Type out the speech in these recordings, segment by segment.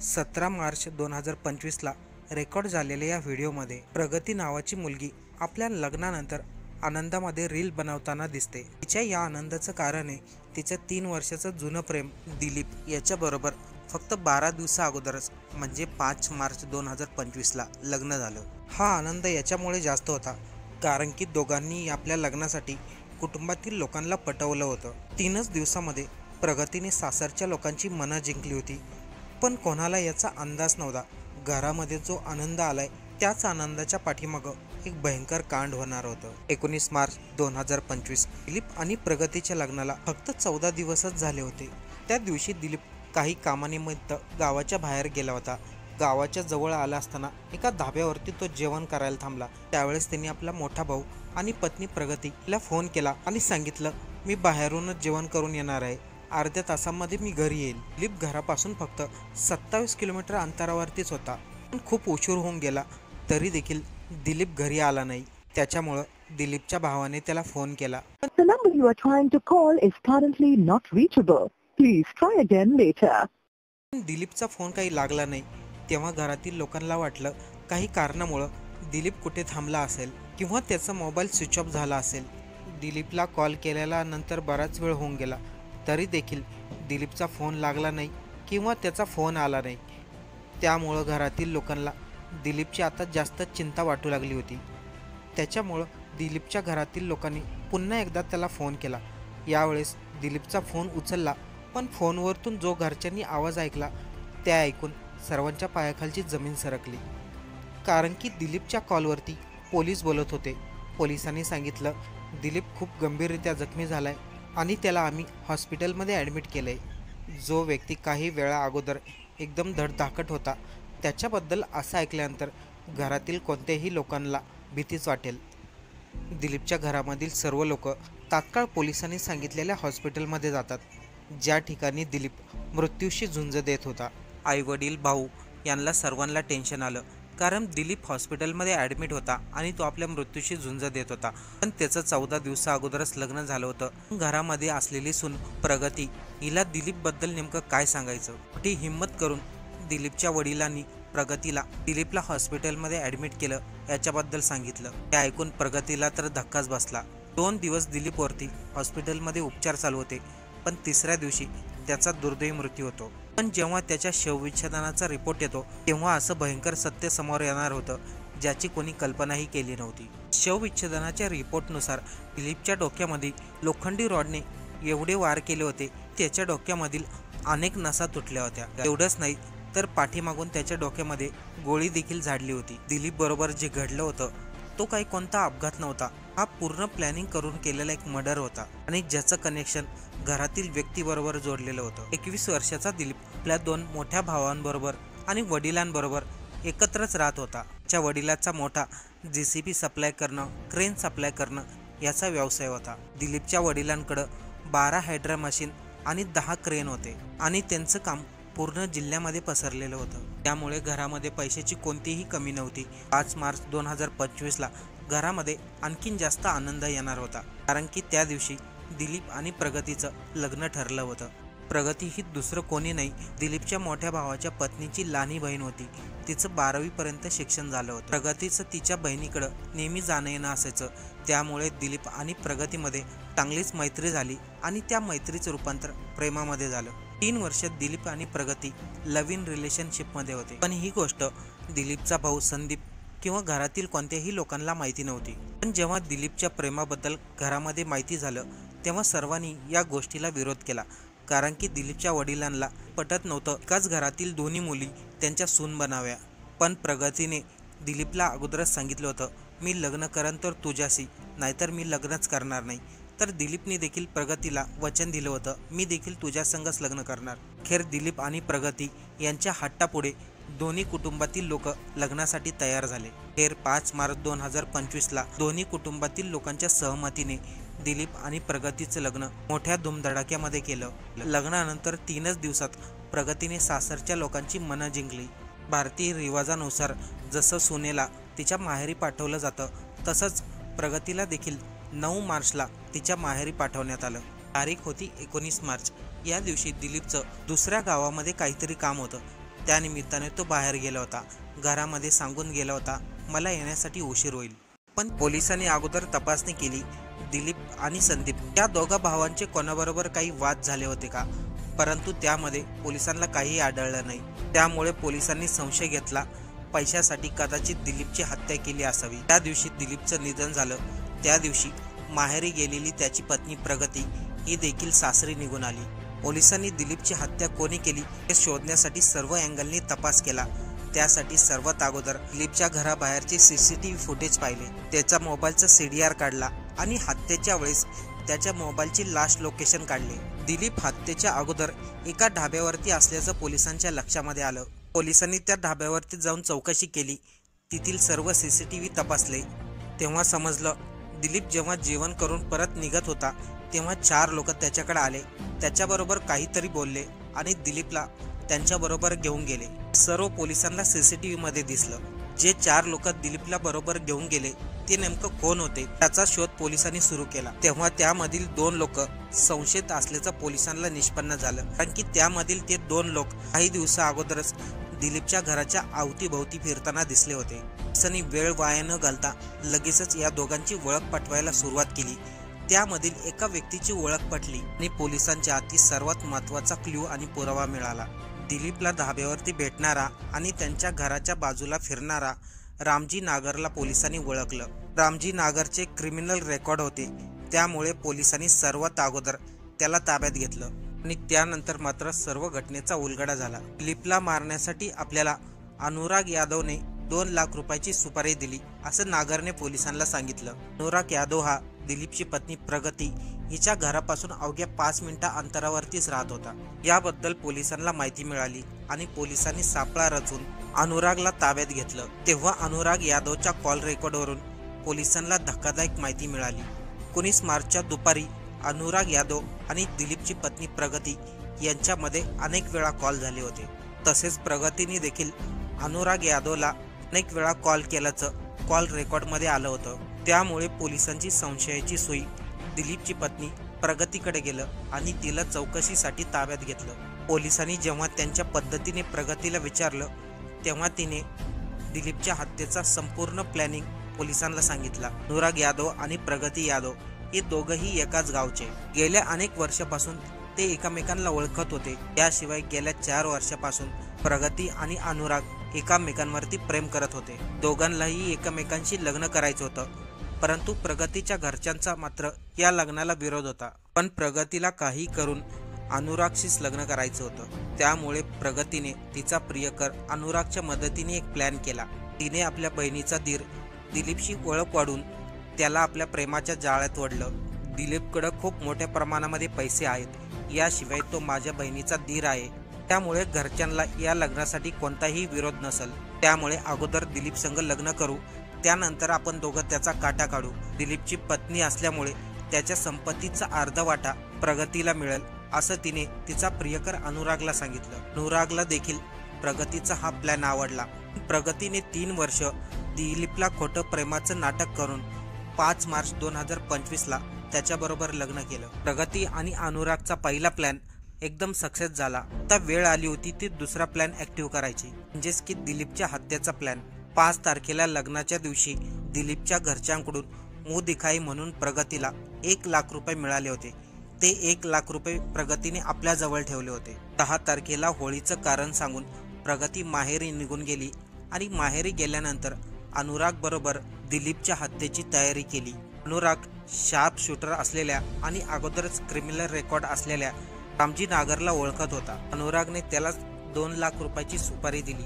17 March 2025ला record झालेल्या या व्हिडिओमध्ये प्रगती नावाची मुलगी आपल्या लग्नानंतर आनंदामध्ये रील बनवताना दिसते। तिच्या या आनंदाचं कारण आहे तिच्या 3 वर्षाचं जुनं प्रेम दिलीप याच्याबरोबर फक्त 12 दिवसा अगोदरच म्हणजे 5 मार्च 2025ला लग्न झालं। हा आनंद याच्यामुळे जास्त होता कारण की दोघांनी आपल्या लग्नासाठी कुटुंबातील लोकांना पटवलं होतं। 3च दिवसामध्ये प्रगतीने सासरच्या लोकांची मनं जिंकली होती, पण कोणाला याचा अंदाज नव्हता घरामध्ये जो आनंद आलाय त्याच आनंदाच्या पाठीमागं एक भयंकर कांड होणार होतं। 19 मार्च 2025 दिलीप आणि प्रगतीच्या लग्नाला फक्त 14 दिवसच झाले होते। त्या दिवशी दिलीप काही कामानिमित्त गावाच्या बाहेर गेला होता। गावाच्या जवळ आला असताना एका धाब्यावरती तो जेवण करायला थांबला। त्यावेळेस त्यांनी आपला मोठा भाऊ आणि पत्नी प्रगतीला फोन केला आणि सांगितलं, मी बाहेरूनच जेवण करून येणार आहे, अर्ध्या तासामध्ये मी घरी येईल। दिलीप घरापासून फक्त 27 किलोमीटर अंतरावरतीच होता, पण खूप उशीर होऊन गेला तरी देखील दिलीप घरी आला नाही। त्याच्यामुळं दिलीपच्या भावाने त्याला फोन केला। The number you are trying to call is currently not reachable. Please try again later. पण दिलीपचा फोन काही लागला नाही। तेव्हा घरातील लोकांना वाटलं काही कारणामुळं दिलीप कुठे थांबला असेल किंवा त्याचा मोबाईल स्विच ऑफ झाला असेल। दिलीपला कॉल केलेला नंतर बराच वेळ होऊन गेला तरी देखील दिलीपचा फोन लागला नाही किंवा त्याचा फोन आला नाही। त्यामुळं घरातील लोकांना दिलीपची आता जास्त चिंता वाटू लागली होती। त्याच्यामुळं दिलीपच्या घरातील लोकांनी पुन्हा एकदा त्याला फोन केला। यावेळेस दिलीपचा फोन उचलला, पण फोनवरतून जो घरच्यांनी आवाज ऐकला त्या ऐकून सर्वांच्या पायाखालची जमीन सरकली, कारण की दिलीपच्या कॉलवरती पोलीस बोलत होते। पोलिसांनी सांगितलं दिलीप खूप गंभीररित्या जखमी झालाय आणि त्याला आम्ही हॉस्पिटलमध्ये ॲडमिट केलं आहे। जो व्यक्ती काही वेळा अगोदर एकदम धडधाकट होता त्याच्याबद्दल असं ऐकल्यानंतर घरातील कोणत्याही लोकांना भीतीच वाटेल। दिलीपच्या घरामधील सर्व लोक तात्काळ पोलिसांनी सांगितलेल्या हॉस्पिटलमध्ये जातात, ज्या ठिकाणी दिलीप मृत्यूशी झुंज देत होता। आईवडील, भाऊ यांना सर्वांना टेन्शन आलं, कारण दिलीप हॉस्पिटलमध्ये ॲडमिट होता आणि तो आपल्या मृत्यूशी झुंज देत होता, पण त्याचं 14 दिवसा अगोदरच लग्न झालं होतं। घरामध्ये असलेली सून प्रगती हिला दिलीपबद्दल नेमकं काय सांगायचं। मोठी हिंमत करून दिलीपच्या वडिलांनी प्रगतीला दिलीपला हॉस्पिटलमध्ये ॲडमिट केलं याच्याबद्दल सांगितलं। ते ऐकून प्रगतीला तर धक्काच बसला। 2 दिवस दिलीपवरती हॉस्पिटलमध्ये उपचार चालू होते, पण 3ऱ्या दिवशी त्याचा दुर्दैवी मृत्यू होतो। पण जेव्हा त्याच्या शवविच्छेदनाचा रिपोर्ट येतो तेव्हा असं भयंकर सत्य समोर येणार होतं ज्याची कोणी कल्पनाही केली नव्हती। शवविच्छेदनाच्या रिपोर्टनुसार दिलीपच्या डोक्यामध्ये लोखंडी रॉडने एवढे वार केले होते त्याच्या डोक्यामधील अनेक नसा तुटल्या होत्या। एवढंच नाही तर पाठीमागून त्याच्या डोक्यामध्ये गोळी देखील झाडली होती। दिलीप बरोबर जे घडलं होतं तो काही कोणता अपघात नव्हता, हा पूर्ण प्लॅनिंग करून केलेला एक मर्डर होता आणि ज्याचं कनेक्शन घरातील व्यक्तीबरोबर जोडलेलं होतं। 21 वर्षाचा दिलीप आपल्या 2 मोठ्या भावांबरोबर आणि वडिलांबरोबर एकत्रच राहत होता। त्याच्या वडिलाचा मोठा JCB सप्लाय करणं, क्रेन सप्लाय करणं याचा व्यवसाय होता। दिलीपच्या वडिलांकडं 12 हायड्रा मशीन आणि 10 क्रेन होते आणि त्यांचं काम पूर्ण जिल्ह्यामध्ये पसरलेलं होतं। त्यामुळे घरामध्ये पैशाची कोणतीही कमी नव्हती। 5 मार्च 2025ला घरामध्ये आणखीन जास्त आनंद येणार होता, कारण की त्या दिवशी दिलीप आणि प्रगतीचं लग्न ठरलं होतं। प्रगती ही दुसरं कोणी नाही, दिलीपच्या मोठ्या भावाच्या पत्नीची लहानी बहीण होती। तिचं 12वी पर्यंत शिक्षण झालं होतं। प्रगतीचं तिच्या बहिणीकडं नेहमी जाणं येणं असायचं, त्यामुळे दिलीप आणि प्रगतीमध्ये चांगलीच मैत्री झाली आणि त्या मैत्रीचं रूपांतर प्रेमामध्ये झालं। 3 वर्षात दिलीप आणि प्रगती लव्ह इन रिलेशनशिपमध्ये होते, पण ही गोष्ट दिलीपचा भाऊ संदीप किंवा घरातील कोणत्याही लोकांना माहिती नव्हती। पण जेव्हा दिलीपच्या प्रेमाबद्दल घरामध्ये माहिती झालं तेव्हा सर्वांनी या गोष्टीला विरोध केला, कारण की दिलीपच्या वडिलांना पटत नव्हतं एकाच घरातील दोन्ही मुली त्यांच्या सून बनाव्या। पण प्रगतीने दिलीपला अगोदरच सांगितलं होतं, मी लग्न करन तर तुझ्याशी, नाहीतर मी लग्नच करणार नाही। तर दिलीपने देखील प्रगतीला वचन दिलं होतं, मी देखील तुझ्या संगच लग्न करणार। अखेर दिलीप आणि प्रगती यांच्या हट्टापुढे दोन्ही कुटुंबातील लोक लग्नासाठी तयार झाले। अखेर 5 मार्च 2025ला दोन्ही कुटुंबातील लोकांच्या सहमतीने दिलीप आणि प्रगतीचं लग्न मोठ्या धुमधडाक्यामध्ये केलं। लग्नानंतर 3च दिवसात प्रगतीने सासरच्या लोकांची मनं जिंकली। भारतीय रिवाजानुसार जसं सुनेला तिच्या माहेरी पाठवलं जातं तसंच प्रगतीला देखील 9 मार्चला तिच्या माहेरी पाठवण्यात आलं। तारीख होती 19 मार्च। या दिवशी दिलीपचं दुसऱ्या गावामध्ये काहीतरी काम होतं, त्यानिमित्ताने तो बाहेर गेला होता. घरामध्ये सांगून गेला होता, मला येण्यासाठी उशीर होईल. पण पोलिसांनी अगोदर तपासणी केली. दिलीप आणि संदीप या दोघा भावांचे कोणाबरोबर काही वाद झाले होते का, परंतु त्यामध्ये पोलिसांना काहीही आढळलं नाही. त्यामुळे पोलिसांनी संशय घेतला, पैशासाठी कदाचित दिलीपची हत्या केली असावी. त्या दिवशी दिलीपचं निधन झालं. त्या दिवशी माहेरी गेलेली त्याची पत्नी प्रगती ही देखील सासरी निघून आली. पोलिसांनी दिलीपची हत्या कोणी केली हे शोधण्यासाठी सर्व अँगलनी तपास केला. त्यासाठी सर्वात अगोदर दिलीपच्या घराबाहेरचे CCTV फुटेज पाहिले, त्याचा मोबाईलचा CDR काढला आणि हत्येच्या वेळेस त्याच्या मोबाईलची लास्ट लोकेशन काढले. दिलीप हत्येच्या अगोदर एका ढाब्यावरती असल्याचं पोलिसांच्या लक्षामध्ये आलं. पोलिसांनी त्या ढाब्यावरती जाऊन चौकशी केली. तेथील सर्व CCTV तपासले. तेव्हा समजलं, दिलीप जेव्हा जेवण करून परत निघत होता तेव्हा 4 लोक त्याच्याकडे आले, त्याच्याबरोबर काहीतरी बोलले आणि दिलीपला त्यांच्याबरोबर घेऊन गेले. सर्व पोलिसांना CCTV मध्ये दिसलं. जे 4 लोक दिलीपला बरोबर घेऊन गेले ते नेमकं कोण होते त्याचा शोध पोलिसांनी सुरू केला. तेव्हा त्यामधील 2 लोक संशयित असल्याचं पोलिसांना निष्पन्न झालं, कारण की त्यामधील ते 2 लोक काही दिवसा अगोदरच दिलीपच्या घराच्या अवतीभोवती फिरताना दिसले होते. पोलिसांनी वेळ वाया न घालता लगेचच या दोघांची ओळख पटवायला सुरुवात केली. त्यामधील एका व्यक्तीची ओळख पटली आणि पोलिसांच्या हाती सर्वात महत्त्वाचा क्ल्यू आणि पुरावा मिळाला. दिलीपला धाब्यावरती भेटणारा आणि त्यांच्या घराच्या बाजूला फिरणारा रामजी नागरला पोलिसांनी ओळखलं. रामजी नागरचे क्रिमिनल रेकॉर्ड होते, त्यामुळे पोलिसांनी सर्वात अगोदर त्याला ताब्यात घेतलं आणि त्यानंतर मात्र सर्व घटनेचा उलगडा झाला. दिलीपला मारण्यासाठी आपल्याला अनुराग यादवने 2 लाख रुपयाची सुपारी दिली असं नागरने पोलिसांना सांगितलं. अनुराग यादव हा दिलीपची पत्नी प्रगती हिच्या घरापासून अवघ्या 5 मिनिटा अंतरावरतीच राहत होता. याबद्दल पोलिसांना माहिती मिळाली आणि पोलिसांनी सापळा रचून अनुरागला ताब्यात घेतलं. तेव्हा अनुराग यादवच्या कॉल रेकॉर्डवरून पोलिसांना धक्कादायक माहिती मिळाली. 19 मार्चच्या दुपारी अनुराग यादव आणि दिलीपची पत्नी प्रगती यांच्यामध्ये अनेक वेळा कॉल झाले होते. तसेच प्रगतीने देखील अनुराग यादवला अनेक वेळा कॉल केल्याचं कॉल रेकॉर्डमध्ये आलं होतं. त्यामुळे पोलिसांची संशयाची सुई दिलीपची पत्नी प्रगतीकडे गेलं आणि तिला चौकशीसाठी ताब्यात घेतलं. पोलिसांनी जेव्हा त्यांच्या पद्धतीने प्रगतीला विचारलं तेव्हा तिने दिलीपच्या हत्येचा संपूर्ण प्लॅनिंग पोलिसांना सांगितला. अनुराग यादव आणि प्रगती यादव हे दोघंही एकाच गावचे. गेल्या अनेक वर्षापासून ते एकमेकांना ओळखत होते. याशिवाय गेल्या 4 वर्षापासून प्रगती आणि अनुराग एकामेकांवरती प्रेम करत होते. दोघांनाही एकमेकांशी लग्न करायचं होतं, परंतु प्रगतीच्या घरच्यांचा मात्र या लग्नाला विरोध होता. पण प्रगतीला काही करून अनुरागशीच लग्न करायचं होतं. त्यामुळे प्रगतीने तिचा प्रियकर अनुरागच्या मदतीने एक प्लॅन केला. तिने आपल्या बहिणीचा धीर दिलीपशी ओळख वाढून त्याला आपल्या प्रेमाच्या जाळ्यात ओढलं. दिलीपकडं खूप मोठ्या प्रमाणामध्ये पैसे आहेत, याशिवाय तो माझ्या बहिणीचा धीर आहे, त्यामुळे घरच्यांना या लग्नासाठी कोणताही विरोध नसेल. त्यामुळे अगोदर दिलीप संग लग्न करू, त्यानंतर आपण दोघं त्याचा काटा काढू. दिलीपची पत्नी असल्यामुळे त्याच्या संपत्तीचा अर्धा वाटा प्रगतीला मिळेल असं तिने तिचा प्रियकर अनुरागला सांगितलं. अनुरागला देखील प्रगतीचा हा प्लॅन आवडला. प्रगतीने 3 वर्ष दिलीपला खोटं प्रेमाचं नाटक करून 5 मार्च 2025ला त्याच्याबरोबर लग्न केलं. प्रगती आणि अनुरागचा पहिला प्लॅन एकदम सक्सेस झाला. आता वेळ आली होती ती दुसरा प्लॅन ऍक्टिव्ह करायची, म्हणजेच की दिलीपच्या हत्येचा प्लॅन. 5 तारखेला लग्नाच्या दिवशी दिलीपच्या घरच्यांकडून मुंह दिखाई म्हणून प्रगतीला 1 लाख रुपये मिळाले होते. ते 1 लाख रुपये प्रगतीने आपल्या जवळ ठेवले होते. 10 तारखेला होळीचं कारण सांगून प्रगती माहेरी निघून गेली आणि माहेरी गेल्यानंतर अनुराग बरोबर दिलीपच्या हत्येची तयारी केली. अनुराग शार्प शूटर असलेल्या आणि अगोदरच क्रिमिनल रेकॉर्ड असलेल्या रामजी नागरला ओळखत होता. अनुरागने त्याला 2 लाख रुपयाची सुपारी दिली.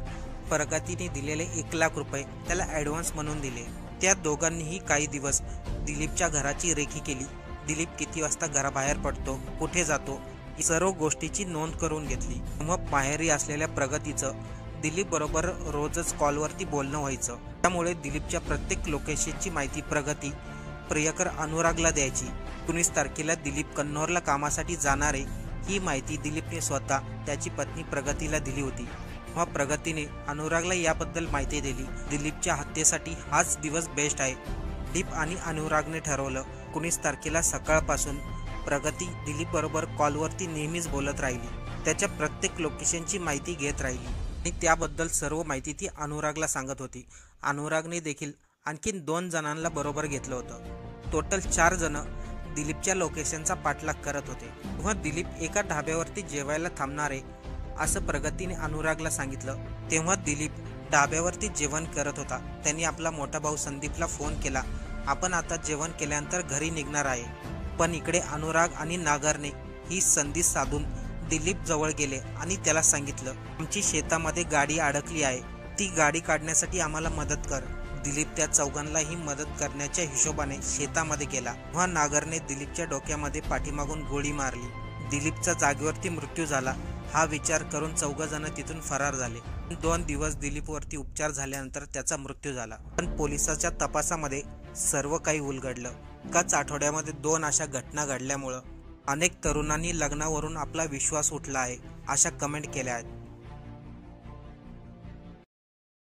प्रगतीने दिलेले 1 लाख रुपये त्याला ॲडव्हान्स म्हणून दिले. त्या दोघांनीही काही दिवस दिलीपच्या घराची रेखी केली. दिलीप किती वाजता घराबाहेर पडतो, कुठे जातो, सर्व गोष्टीची नोंद करून घेतली. मग माहेरी असलेल्या प्रगतीचं दिलीप बरोबर रोजच कॉलवरती बोलणं व्हायचं. त्यामुळे दिलीपच्या प्रत्येक लोकेशनची माहिती प्रगती प्रियकर अनुरागला द्यायची. 19 तारखेला दिलीप कन्नौरला कामासाठी जाणारे ही माहिती दिलीपने स्वतः त्याची पत्नी प्रगतीला दिली होती. मग प्रगतीने अनुरागला याबद्दल माहिती दिली. दिलीपच्या हत्येसाठी हाच दिवस बेस्ट आहे. दिलीप आणि अनुरागने ठरवलं. 19 तारखेला सकाळपासून प्रगती दिलीप बरोबर कॉलवरती नेहमीच बोलत राहिली. त्याच्या प्रत्येक लोकेशनची माहिती घेत राहिली. आणि त्याबद्दल सर्व माहिती ती अनुरागला सांगत होती. अनुरागने देखील आणखीन 2 जणांना बरोबर घेतलं होतं. टोटल 4 जण दिलीपच्या लोकेशनचा पाठलाग करत होते. तेव्हा दिलीप एका ढाब्यावरती जेवायला थांबणार आहे असं प्रगतीने अनुरागला सांगितलं. तेव्हा दिलीप ढाब्यावरती जेवण करत होता. त्यांनी आपला मोठा भाऊ संदीपला फोन केला. आपण आता जेवण केल्यानंतर घरी निघणार आहे. पण इकडे अनुराग आणि नागरने ही संधी साधून दिलीप जवळ गेले आणि त्याला सांगितलं, आमची शेतामध्ये गाडी अडकली आहे, ती गाडी काढण्यासाठी आम्हाला मदत कर. दिलीप त्या चौघांनाही मदत करण्याच्या हिशोबाने शेतामध्ये गेला. तेव्हा नागरने दिलीपच्या डोक्यामध्ये पाठीमागून गोळी मारली. दिलीपचा जागेवरती मृत्यू झाला. हा विचार करून 4 जण तिथून फरार झाले. 2 दिवस दिलीपवरती उपचार झाल्यानंतर त्याचा मृत्यू झाला. पण पोलिसाच्या तपासामध्ये सर्व काही उलगडलं. एकाच आठवड्यामध्ये 2 अशा घटना घडल्यामुळं अनेक तरुणांनी लग्नावरून आपला विश्वास उठला आहे अशा कमेंट केल्या आहेत.